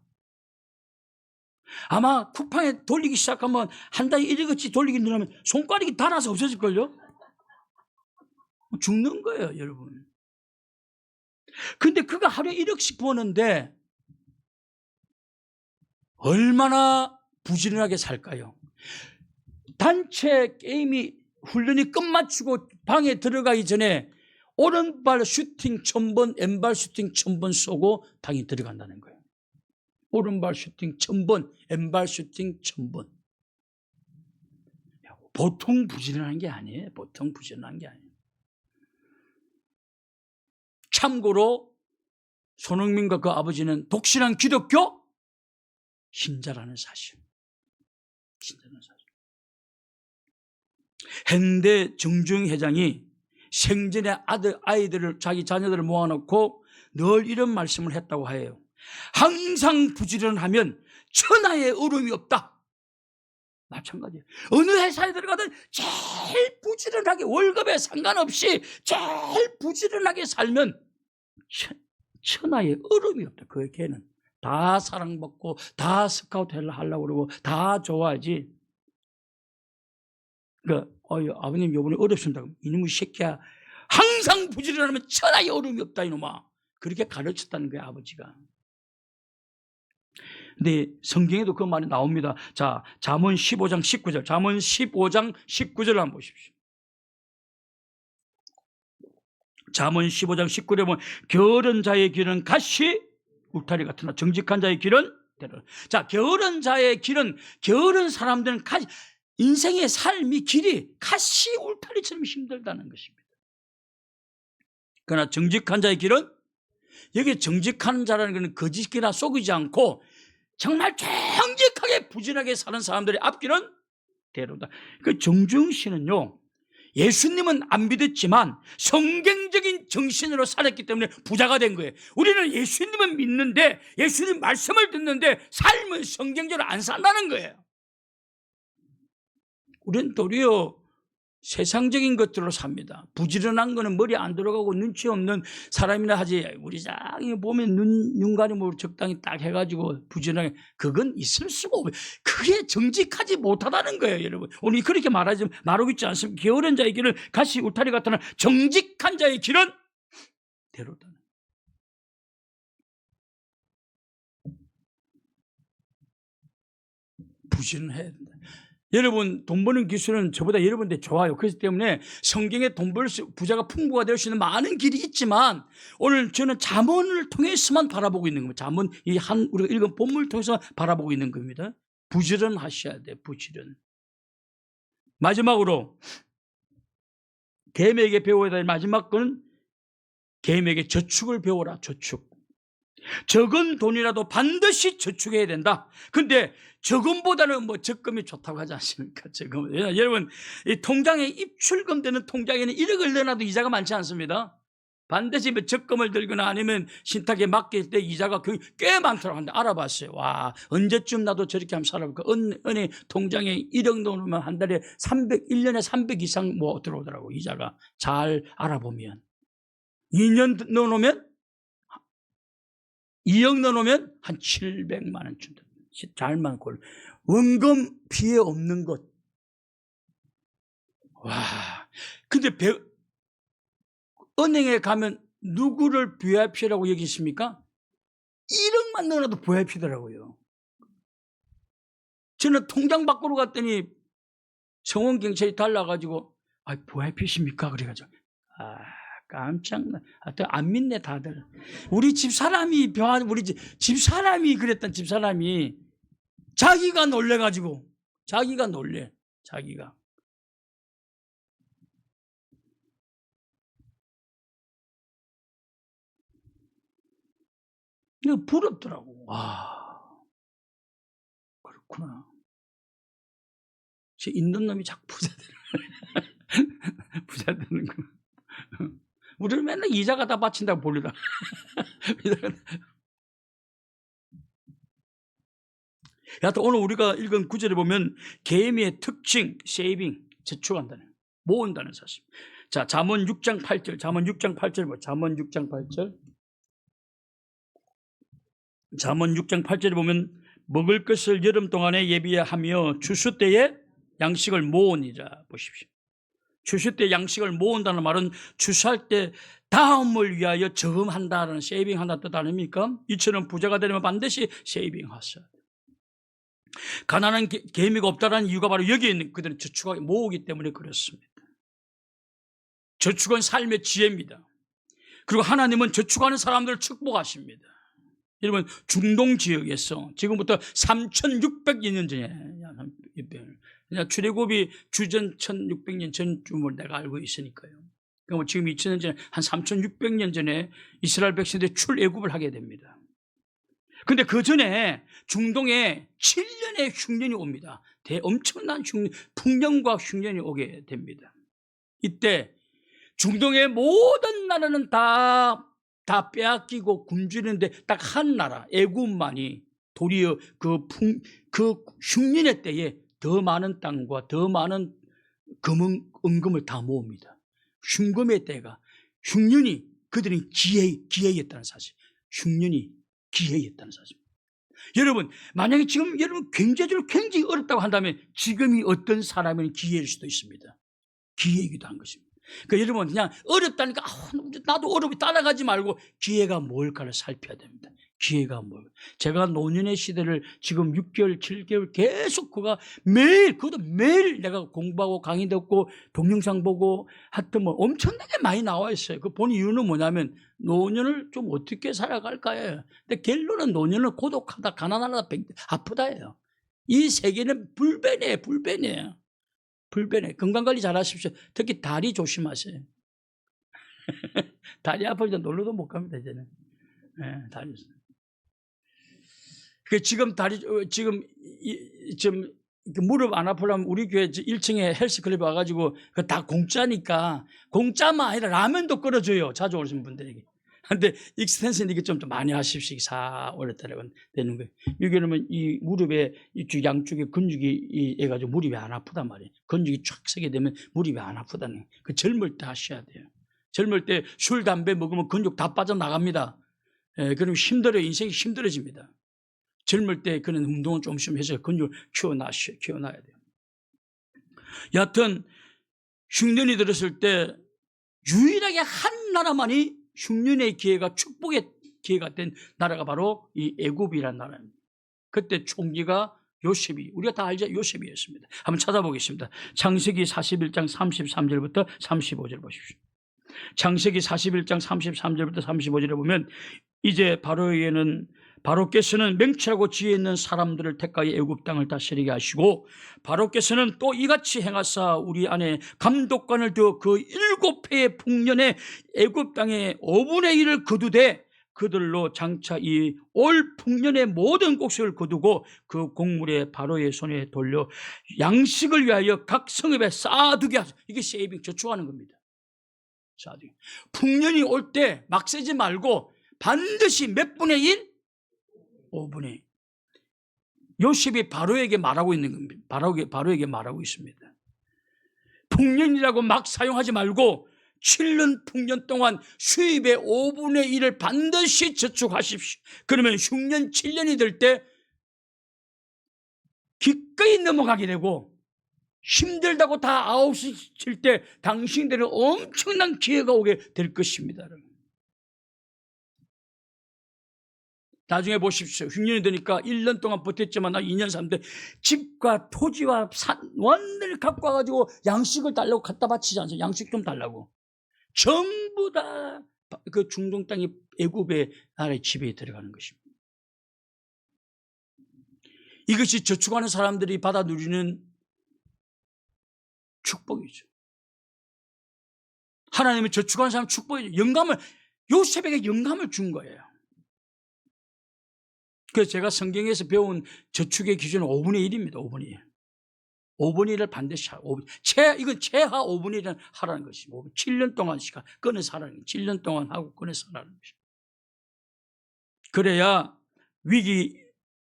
아마 쿠팡에 돌리기 시작하면 한 달에 1억어치 돌리기 누르면 손가락이 닳아서 없어질걸요? 죽는 거예요, 여러분. 근데 그가 하루에 1억씩 버는데 얼마나 부지런하게 살까요? 단체 게임이 훈련이 끝마치고 방에 들어가기 전에 오른발 슈팅 1000번, 왼발 슈팅 1000번 쏘고 방에 들어간다는 거예요. 오른발 슈팅 1000번, 왼발 슈팅 1000번. 보통 부지런한 게 아니에요. 보통 부지런한 게 아니에요. 참고로 손흥민과 그 아버지는 독실한 기독교 신자라는 사실. 신자라는 사실. hen대 정주영 회장이 생전에 아이들을, 자기 자녀들을 모아놓고 늘 이런 말씀을 했다고 해요. 항상 부지런하면 천하의 어려움이 없다. 마찬가지예요. 어느 회사에 들어가든 제일 부지런하게, 월급에 상관없이 제일 부지런하게 살면 천하의 어려움이 없다. 그 걔는 다 사랑받고 다 스카우트 하려고 그러고 다 좋아하지. 그러니까 아버님 요번에 어렵습니다. 이놈의 새끼야, 항상 부지런하면 천하의 어려움이 없다 이놈아. 그렇게 가르쳤다는 거야, 아버지가. 근데 성경에도 그 말이 나옵니다. 자, 잠언 15장 19절. 잠언 15장 19절 한번 보십시오. 잠언 15장 19절에 보면 게으른 자의 길은 가시 울타리 같으나 정직한 자의 길은 대로. 자, 게으른 자의 길은, 게으른 사람들은 인생의 삶이 길이 가시 울타리처럼 힘들다는 것입니다. 그러나 정직한 자의 길은, 여기 정직한 자라는 것은 거짓기나 속이지 않고 정말 정직하게 부지런하게 사는 사람들의 앞길은 대로다. 그 정주영 씨는요, 예수님은 안 믿었지만 성경적인 정신으로 살았기 때문에 부자가 된 거예요. 우리는 예수님은 믿는데, 예수님 말씀을 듣는데 삶은 성경적으로 안 산다는 거예요. 우리는 도리어 세상적인 것들로 삽니다. 부지런한 거는 머리 안 들어가고 눈치 없는 사람이나 하지. 우리 쫙 보면 눈 가림으로 적당히 딱 해가지고 부지런하게, 그건 있을 수가 없어요. 그게 정직하지 못하다는 거예요, 여러분. 오늘 그렇게 말하고 있지 않습니까? 게으른 자의 길은 가시 울타리 같으나 정직한 자의 길은 대로다. 부지런해야 된다. 여러분, 돈 버는 기술은 저보다 여러분들 좋아요. 그렇기 때문에 성경에 돈 벌 수, 부자가 풍부가 될 수 있는 많은 길이 있지만, 오늘 저는 잠언을 통해서만 바라보고 있는 겁니다. 잠언, 우리가 읽은 본문을 통해서 바라보고 있는 겁니다. 부지런하셔야 돼요, 부지런. 마지막으로, 개미에게 배워야 될 마지막 건, 개미에게 저축을 배워라, 저축. 적은 돈이라도 반드시 저축해야 된다. 근데 적금보다는 적금이 좋다고 하지 않습니까? 적금. 여러분, 이 통장에 입출금 되는 통장에는 1억을 넣어놔도 이자가 많지 않습니다. 반드시 뭐 적금을 들거나 아니면 신탁에 맡길 때 이자가 꽤 많더라고 하는데 알아봤어요. 와, 언제쯤 나도 저렇게 한번 살아볼까. 은행 통장에 1억 넣으면 한 달에 1년에 300 이상 뭐 들어오더라고, 이자가. 잘 알아보면. 2년 넣어놓으면 2억 넣어놓으면 한 700만 원 준다. 잘만 골. 원금 피해 없는 것. 와, 근데 은행에 가면 누구를 VIP라고 여기십니까? 1억만 넣어놔도 VIP더라고요. 저는 통장 밖으로 갔더니 성원 경찰이 달라가지고 VIP십니까? 그래가지고 깜짝 안 믿네 다들. 우리 집사람이 그랬던 집사람이 자기가 놀래가지고 자기가 부럽더라고. 와, 그렇구나. 있는 놈이 자꾸 부자 되는 거. 우리는 맨날 이자가 다 바친다고 볼리다. 여하튼 오늘 우리가 읽은 구절에 보면 개미의 특징, 세이빙, 저축한다는, 모은다는 사실. 자, 잠언 6장 8절, 잠언 6장 8절 뭐, 잠언 6장 8절. 잠언 6장 8절에 보면 먹을 것을 여름 동안에 예비하며 추수 때에 양식을 모으니라. 보십시오. 추수 때 양식을 모은다는 말은 추수할 때 다음을 위하여 저금한다는, 세이빙한다 뜻 아닙니까? 이처럼 부자가 되려면 반드시 세이빙하셔야 돼요. 가난한 개미가 없다는 이유가 바로 여기에 있는, 그들은 저축하기 모으기 때문에 그렇습니다. 저축은 삶의 지혜입니다. 그리고 하나님은 저축하는 사람들을 축복하십니다. 여러분, 중동 지역에서 지금부터 3,600여 년 전에, 출애굽이 주전 1,600년 전쯤을 내가 알고 있으니까요. 그러니까 지금 2,000년 전에, 한 3,600년 전에 이스라엘 백성들이 출애굽을 하게 됩니다. 근데 그 전에 중동에 7년의 흉년이 옵니다. 엄청난 풍년과 흉년이 오게 됩니다. 이때 중동의 모든 나라는 다 빼앗기고 굶주리는데 딱 한 나라, 애굽만이 도리어 그 흉년의 때에 더 많은 땅과 더 많은 은금을 다 모읍니다. 흉금의 때가, 흉년이 그들이 기회였다는 사실. 흉년이 기회였다는 사실. 여러분, 만약에 지금 여러분 경제적으로 굉장히 어렵다고 한다면 지금이 어떤 사람은 기회일 수도 있습니다. 기회이기도 한 것입니다. 그러니까 여러분, 그냥 어렵다니까 나도 어렵게 따라가지 말고 기회가 뭘까를 살펴야 됩니다. 기회가 뭘까. 제가 노년의 시대를 지금 6개월, 7개월 계속 그것도 매일 내가 공부하고 강의 듣고 동영상 보고 하여튼 뭐 엄청나게 많이 나와 있어요. 그 본 이유는 뭐냐면 노년을 좀 어떻게 살아갈까요? 근데 결론은 노년은 고독하다, 가난하다, 아프다예요. 이 세계는 불변이에요. 건강관리 잘 하십시오. 특히 다리 조심하세요. 다리 아프면 놀러도 못 갑니다, 이제는. 네, 다리. 지금 무릎 안 아프려면 우리 교회 1층에 헬스클럽에 와가지고 다 공짜니까, 공짜만 아니라 라면도 끓여줘요. 자주 오시는 분들에게. 근데 익스텐션 이게 좀 많이 하십시오. 4월 달에 되는 거예요. 여기는 이 무릎에 이쪽 양쪽에 근육이 해가지고 무릎이 안 아프단 말이에요. 근육이 쫙 서게 되면 무릎이 안 아프다는 거예요. 그 젊을 때 하셔야 돼요. 젊을 때 술, 담배 먹으면 근육 다 빠져나갑니다. 그럼 인생이 힘들어집니다. 젊을 때 그런 운동을 조금씩 해서 근육을 키워놔야 돼요. 여하튼 흉년이 들었을 때 유일하게 한 나라만이 흉년의 기회가, 축복의 기회가 된 나라가 바로 이 애굽이라는 나라입니다. 그때 총리가 요셉이, 우리가 다 알죠? 요셉이었습니다. 한번 찾아보겠습니다. 창세기 41장 33절부터 35절 보십시오. 창세기 41장 33절부터 35절에 보면 이제 바로께서는 명철하고 지혜 있는 사람들을 택하여 애굽 땅을 다스리게 하시고, 바로께서는 또 이같이 행하사 우리 안에 감독관을 두어 그 7해의 풍년에 애굽 땅의 5분의 1을 거두되 그들로 장차 이 올 풍년의 모든 곡식을 거두고 그 곡물에 바로의 손에 돌려 양식을 위하여 각 성읍에 쌓아두게 하소서. 이게 세이빙, 저축하는 겁니다. 풍년이 올 때 막 쓰지 말고 반드시 몇 분의 1? 5분의 1. 요셉이 바로에게 말하고 있는 겁니다. 바로에게 말하고 있습니다. 풍년이라고 막 사용하지 말고 7년 풍년 동안 수입의 5분의 1을 반드시 저축하십시오. 그러면 6년 7년이 될 때 기꺼이 넘어가게 되고 힘들다고 다 아웃시칠 때 당신들은 엄청난 기회가 오게 될 것입니다. 나중에 보십시오. 6년이 되니까 1년 동안 버텼지만 2년 3년 집과 토지와 산 완전히 갖고 와가지고 양식을 달라고 갖다 바치지 않아요. 양식 좀 달라고. 전부 다 그 중동 땅이 애굽의 나라의 지배에 들어가는 것입니다. 이것이 저축하는 사람들이 받아 누리는 축복이죠. 하나님은 저축하는 사람 축복이죠. 영감을, 요셉에게 영감을 준 거예요. 그래서 제가 성경에서 배운 저축의 기준은 5분의 1입니다. 5분의 1. 5분의 1을 반드시 하고, 이건 최하 5분의 1은 하라는 것이고, 7년 동안 시간 꺼내서 하라는 거예요. 7년 동안 하고 꺼내서 하라는 것이죠. 그래야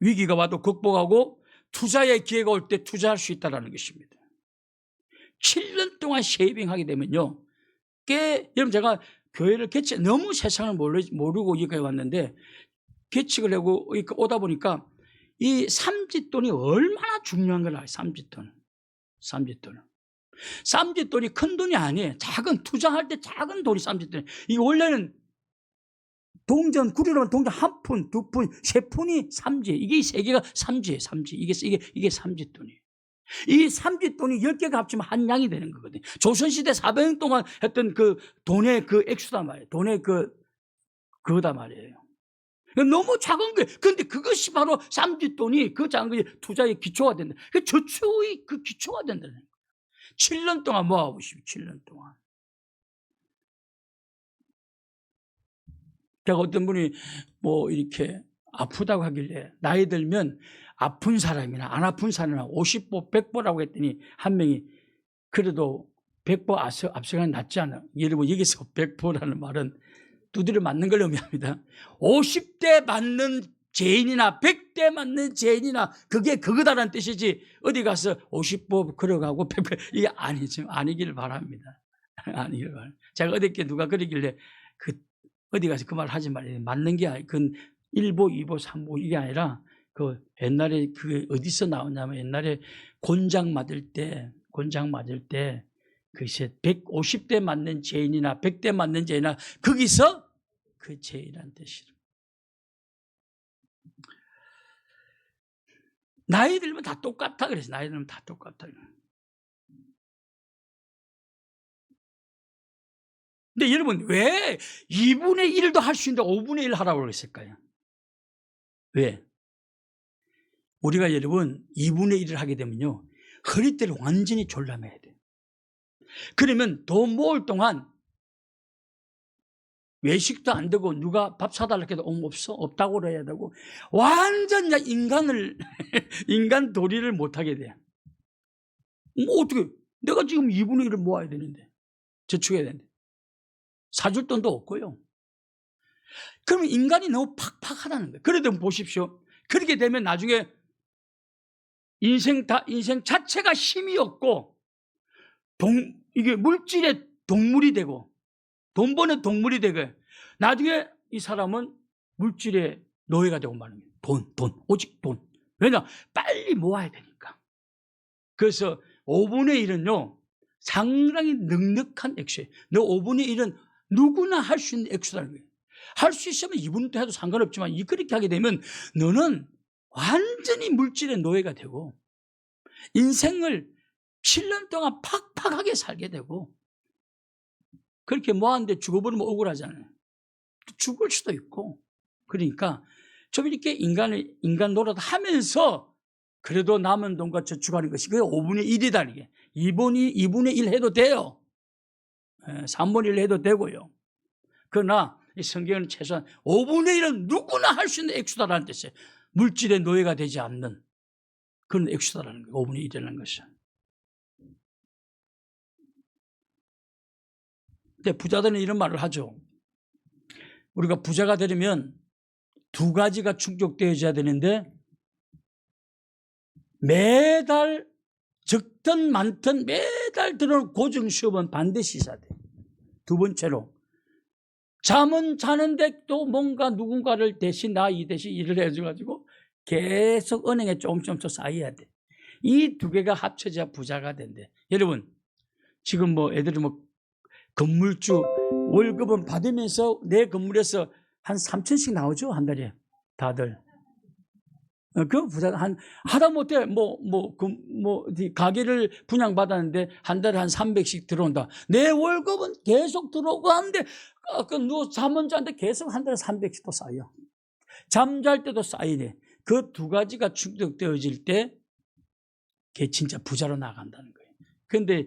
위기가 와도 극복하고 투자의 기회가 올 때 투자할 수 있다는 것입니다. 7년 동안 세이빙하게 되면요, 여러분 제가 교회를 너무 세상을 모르고 여기까지 왔는데 계측을 하고 오다 보니까 이 삼짓돈이 얼마나 중요한 걸 알아요. 삼짓돈이 큰 돈이 아니에요. 투자할 때 작은 돈이 삼짓돈이에요. 이게 원래는 구리로는 동전 1푼, 2푼, 3푼이 삼지. 이게 3개가 삼지예요. 이게 삼짓돈이에요. 이 삼짓돈이 10개가 합치면 한 양이 되는 거거든요. 조선시대 400년 동안 했던 그 돈의 그 액수다 말이에요. 그거다 말이에요. 너무 작은 거예요. 그런데 그것이 바로 삼짓돈이 그 작은 것이 투자의 기초가 된다. 그 저축의 그 기초가 된다는 거예요. 7년 동안 모아보십시오. 7년 동안. 제가 어떤 분이 이렇게 아프다고 하길래 나이 들면 아픈 사람이나 안 아픈 사람이나 50보, 100보라고 했더니 한 명이 그래도 100보 앞서가는 낫지 않아. 여러분 여기서 100보라는 말은 두드려 맞는 걸 의미합니다. 50대 맞는 죄인이나 100대 맞는 죄인이나 그게 그거다라는 뜻이지 어디 가서 50보 걸어가고 100보 이게 아니기를 바랍니다. 아니기를 바랍니다. 제가 어저께 누가 그러길래 어디 가서 그 말 하지 말아요. 맞는 게 그건 1보, 2보, 3보 이게 아니라 그 옛날에 그게 어디서 나오냐면 옛날에 곤장 맞을 때 글쎄 150대 맞는 죄인이나 100대 맞는 죄인이나 거기서 그 죄인이란 뜻이라. 나이 들면 다 똑같아 그래서 나이 들면 다 똑같아. 근데 여러분 왜 2분의 1도 할 수 있는데 5분의 1 하라고 그랬을까요? 왜? 우리가 여러분 2분의 1을 하게 되면요 허리띠를 완전히 졸라매야 돼요. 그러면 돈 모을 동안 외식도 안 되고 누가 밥 사달라고 해도 없다고 그래야 되고 완전 인간 도리를 못하게 돼. 어떻게 내가 지금 2분의 1을 모아야 되는데 저축해야 되는데 사줄 돈도 없고요. 그러면 인간이 너무 팍팍하다는 거예요. 그래도 보십시오. 그렇게 되면 나중에 인생 자체가 힘이 없고 이게 물질의 동물이 되고 돈 버는 동물이 되고 나중에 이 사람은 물질의 노예가 되고 마는 거예요. 오직 돈. 왜냐? 빨리 모아야 되니까. 그래서 5분의 1은요 상당히 넉넉한 액수예요. 너 5분의 1은 누구나 할 수 있는 액수라는 거예요. 할 수 있으면 2분의 1도 해도 상관없지만 그렇게 하게 되면 너는 완전히 물질의 노예가 되고 인생을 7년 동안 팍팍하게 살게 되고 그렇게 모았는데 죽어버리면 억울하잖아요. 죽을 수도 있고 그러니까 좀 이렇게 인간 노릇 하면서 그래도 남은 돈과 저축하는 것이 그게 5분의 1이다. 이게 2분의 1 해도 돼요. 3분의 1 해도 되고요. 그러나 이 성경은 최소한 5분의 1은 누구나 할 수 있는 액수다라는 뜻이에요. 물질의 노예가 되지 않는 그런 액수다라는 거예요. 5분의 1이라는 것은. 근데 부자들은 이런 말을 하죠. 우리가 부자가 되려면 두 가지가 충족되어져야 되는데 매달 적든 많든 매달 들어오는 고정시험은 반드시 있어야 돼. 두 번째로 잠은 자는데 또 뭔가 누군가를 대신 이 대신 일을 해줘가지고 계속 은행에 조금씩 쌓여야 돼. 이 두 개가 합쳐져야 부자가 된대. 여러분 지금 뭐 애들이 뭐 건물주 월급은 받으면서 내 건물에서 한 3천씩 나오죠 한 달에 다들. 그 부자 하다못해 가게를 분양받았는데 한 달에 한 300씩 들어온다. 내 월급은 계속 들어오고 하는데 잠은 자는데 계속 한 달에 300씩 또 쌓여. 잠잘 때도 쌓이네. 그 두 가지가 충족되어질 때 걔 진짜 부자로 나간다는 거예요. 그런데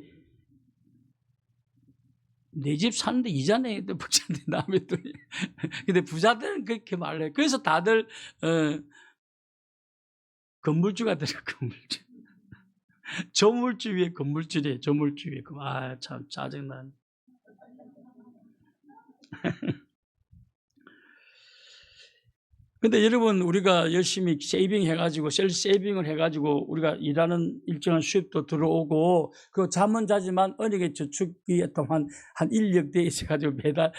내 집 사는데 이자 내도 부자인데 남의 돈이. 근데 부자들은 그렇게 말해요. 그래서 다들 건물주가 되려 건물주. 조물주 위에 건물주래. 조물주 위에. 참 짜증나네. 근데 여러분 우리가 열심히 세이빙 해가지고 셀세이빙을 해가지고 우리가 일하는 일정한 수입도 들어오고 그 잠은 자지만 은행에 저축이 한 1억 돼 있어가지고 매달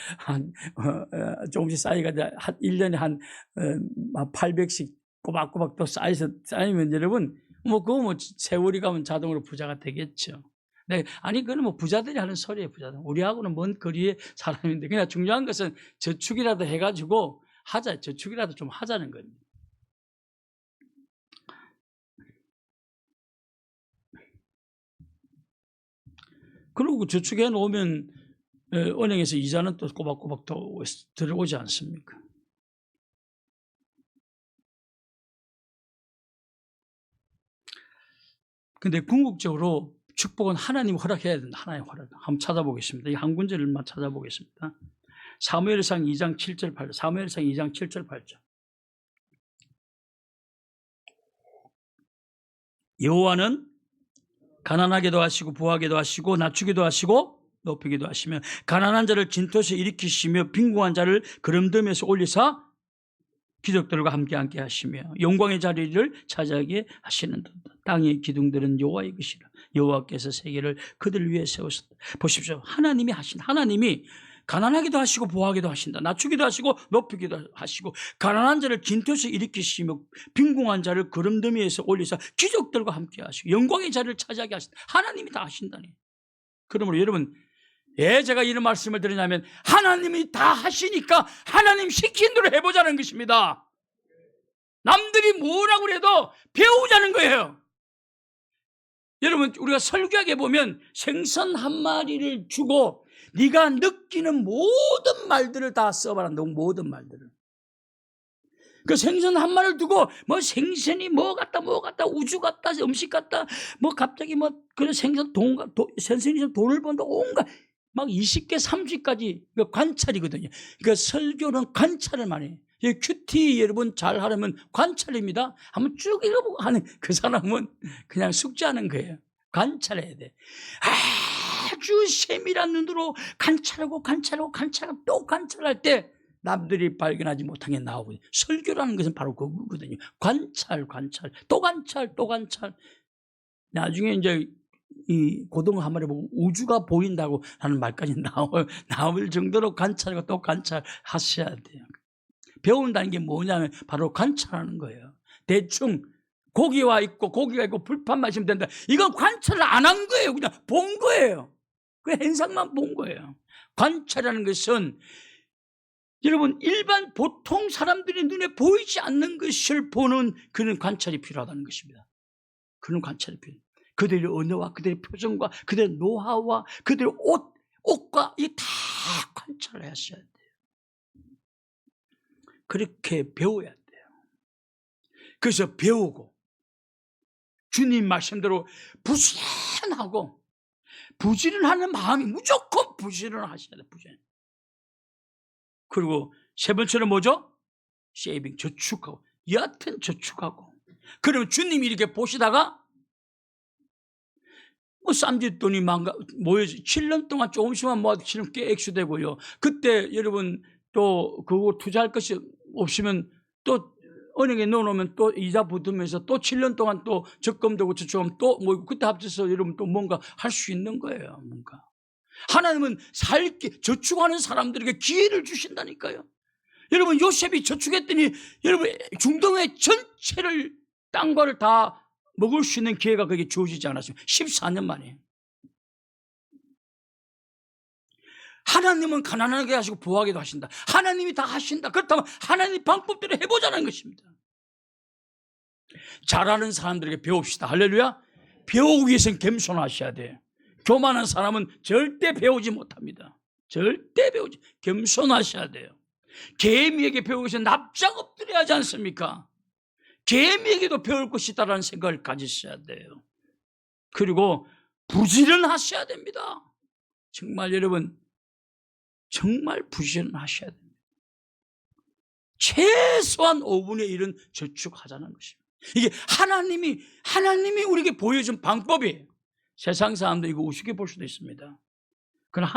조금씩 쌓여가지고 한 1년에 한 800씩 꼬박꼬박 또 쌓이면 여러분 그거 세월이 가면 자동으로 부자가 되겠죠. 네, 아니 그건 부자들이 하는 소리예요. 부자들. 우리하고는 먼 거리의 사람인데 그냥 중요한 것은 저축이라도 해가지고 저축이라도 좀 하자는 겁니다. 그리고 저축해 놓으면 은행에서 이자는 또 꼬박꼬박 더 들어오지 않습니까? 근데 궁극적으로 축복은 하나님이 허락해야 된다. 하나님 허락. 한번 찾아보겠습니다. 이 한 군절만 찾아보겠습니다. 사무엘상 2장 7절 8절. 사무엘상 2장 7절 8절. 여호와는 가난하게도 하시고 부하게도 하시고 낮추기도 하시고 높이기도 하시며 가난한 자를 진토에서 일으키시며 빈궁한 자를 거름덤에서 올리사 기적들과 함께 앉게 하시며 영광의 자리를 차지하게 하시는도다. 땅의 기둥들은 여호와의 것이라. 여호와께서 세계를 그들 위에 세우셨다. 보십시오. 하나님이 가난하기도 하시고 부하기도 하신다. 낮추기도 하시고 높이기도 하시고 가난한 자를 진토에서 일으키시며 빈궁한 자를 거름더미에서 올리사 기적들과 함께 하시고 영광의 자리를 차지하게 하신다. 하나님이 다 하신다니. 그러므로 여러분 제가 이런 말씀을 드리냐면 하나님이 다 하시니까 하나님 시킨 대로 해보자는 것입니다. 남들이 뭐라고 해도 배우자는 거예요. 여러분 우리가 설교하게 보면 생선 한 마리를 주고 네가 느끼는 모든 말들을 다 써봐라. 모든 말들을. 그 생선 한 마리를 두고 생선이 뭐 같다 우주 같다 음식 같다 갑자기 그런 생선이 돈을 번다 온갖 20개 30까지 관찰이거든요. 그러니까 설교는 관찰을 많이 해요. 큐티 여러분 잘 하려면 관찰입니다. 한번 쭉 읽어보고 하는 그 사람은 그냥 숙제하는 거예요. 관찰해야 돼. 아주 세밀한 눈으로 관찰하고 또 관찰할 때 남들이 발견하지 못한 게 나오거든요. 설교라는 것은 바로 그거거든요. 관찰 또 관찰. 나중에 이제 이 고등어 한 마리 보고 우주가 보인다고 하는 말까지 나올 정도로 관찰하고 또 관찰하셔야 돼요. 배운다는 게 뭐냐면 바로 관찰하는 거예요. 대충 고기가 있고 불판 마시면 된다. 이건 관찰을 안 한 거예요. 그냥 본 거예요. 그 현상만 본 거예요. 관찰하는 것은 여러분 일반 보통 사람들의 눈에 보이지 않는 것을 보는 그런 관찰이 필요하다는 것입니다. 그런 관찰이 필요해요. 그들의 언어와 그들의 표정과 그들의 노하우와 그들의 옷과 이 다 관찰을 하셔야 돼요. 그렇게 배워야 돼요. 그래서 배우고 주님 말씀대로 부지런하고 부지런하는 마음이 무조건 부지런을 하셔야 돼요. 부지런. 그리고 세 번째는 뭐죠? 세이빙, 저축하고 여하튼 저축하고. 그러면 주님이 이렇게 보시다가 쌈짓돈이 모여서 7년 동안 조금씩만 모아도 지금 꽤 액수되고요. 그때 여러분 또 그거 투자할 것이 없으면 또 은행에 넣어놓으면 또 이자 붙으면서 또 7년 동안 또 적금되고 저축하면 또 뭐 그때 합쳐서 여러분 또 뭔가 할 수 있는 거예요. 뭔가 하나님은 저축하는 사람들에게 기회를 주신다니까요. 여러분 요셉이 저축했더니 여러분 중동의 전체를 땅과를 다 먹을 수 있는 기회가 그게 주어지지 않았습니다. 14년 만에. 하나님은 가난하게 하시고 부하게도 하신다. 하나님이 다 하신다. 그렇다면 하나님 방법대로 해보자는 것입니다. 잘하는 사람들에게 배웁시다. 할렐루야. 배우기 위해서는 겸손하셔야 돼요. 교만한 사람은 절대 배우지 못합니다. 절대 배우지. 겸손하셔야 돼요. 개미에게 배우기 위해서 납작 엎드려야 하지 않습니까? 개미에게도 배울 것이 있다는 생각을 가지셔야 돼요. 그리고 부지런하셔야 됩니다. 정말 여러분 정말 부지런하셔야 됩니다. 최소한 5분의 1은 저축하자는 것입니다. 이게 하나님이 우리에게 보여준 방법이에요. 세상 사람들 이거 우습게 볼 수도 있습니다. 그럼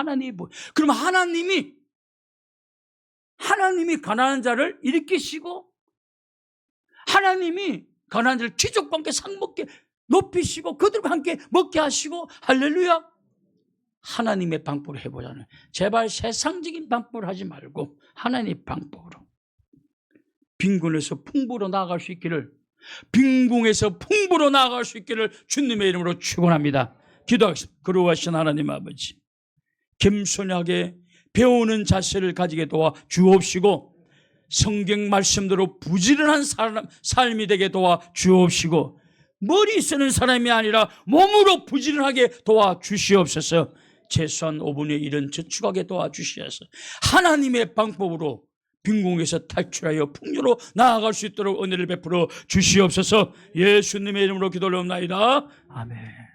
그럼 하나님이 가난한 자를 일으키시고 하나님이 가난한 자를 귀족과 함께 상먹게 높이시고 그들과 함께 먹게 하시고 할렐루야. 하나님의 방법으로 해보자는, 제발 세상적인 방법을 하지 말고 하나님의 방법으로 빈곤에서 풍부로 나아갈 수 있기를, 빈궁에서 풍부로 나아갈 수 있기를 주님의 이름으로 축원합니다. 기도하겠습니다. 거룩하신 하나님 아버지, 겸손하게 배우는 자세를 가지게 도와 주옵시고 성경 말씀대로 부지런한 삶이 되게 도와 주옵시고 머리 쓰는 사람이 아니라 몸으로 부지런하게 도와 주시옵소서. 최소한 5분의 1은 저축하게 도와 주시옵소서. 하나님의 방법으로 빈궁에서 탈출하여 풍요로 나아갈 수 있도록 은혜를 베풀어 주시옵소서. 예수님의 이름으로 기도를 올려옵나이다. 아멘.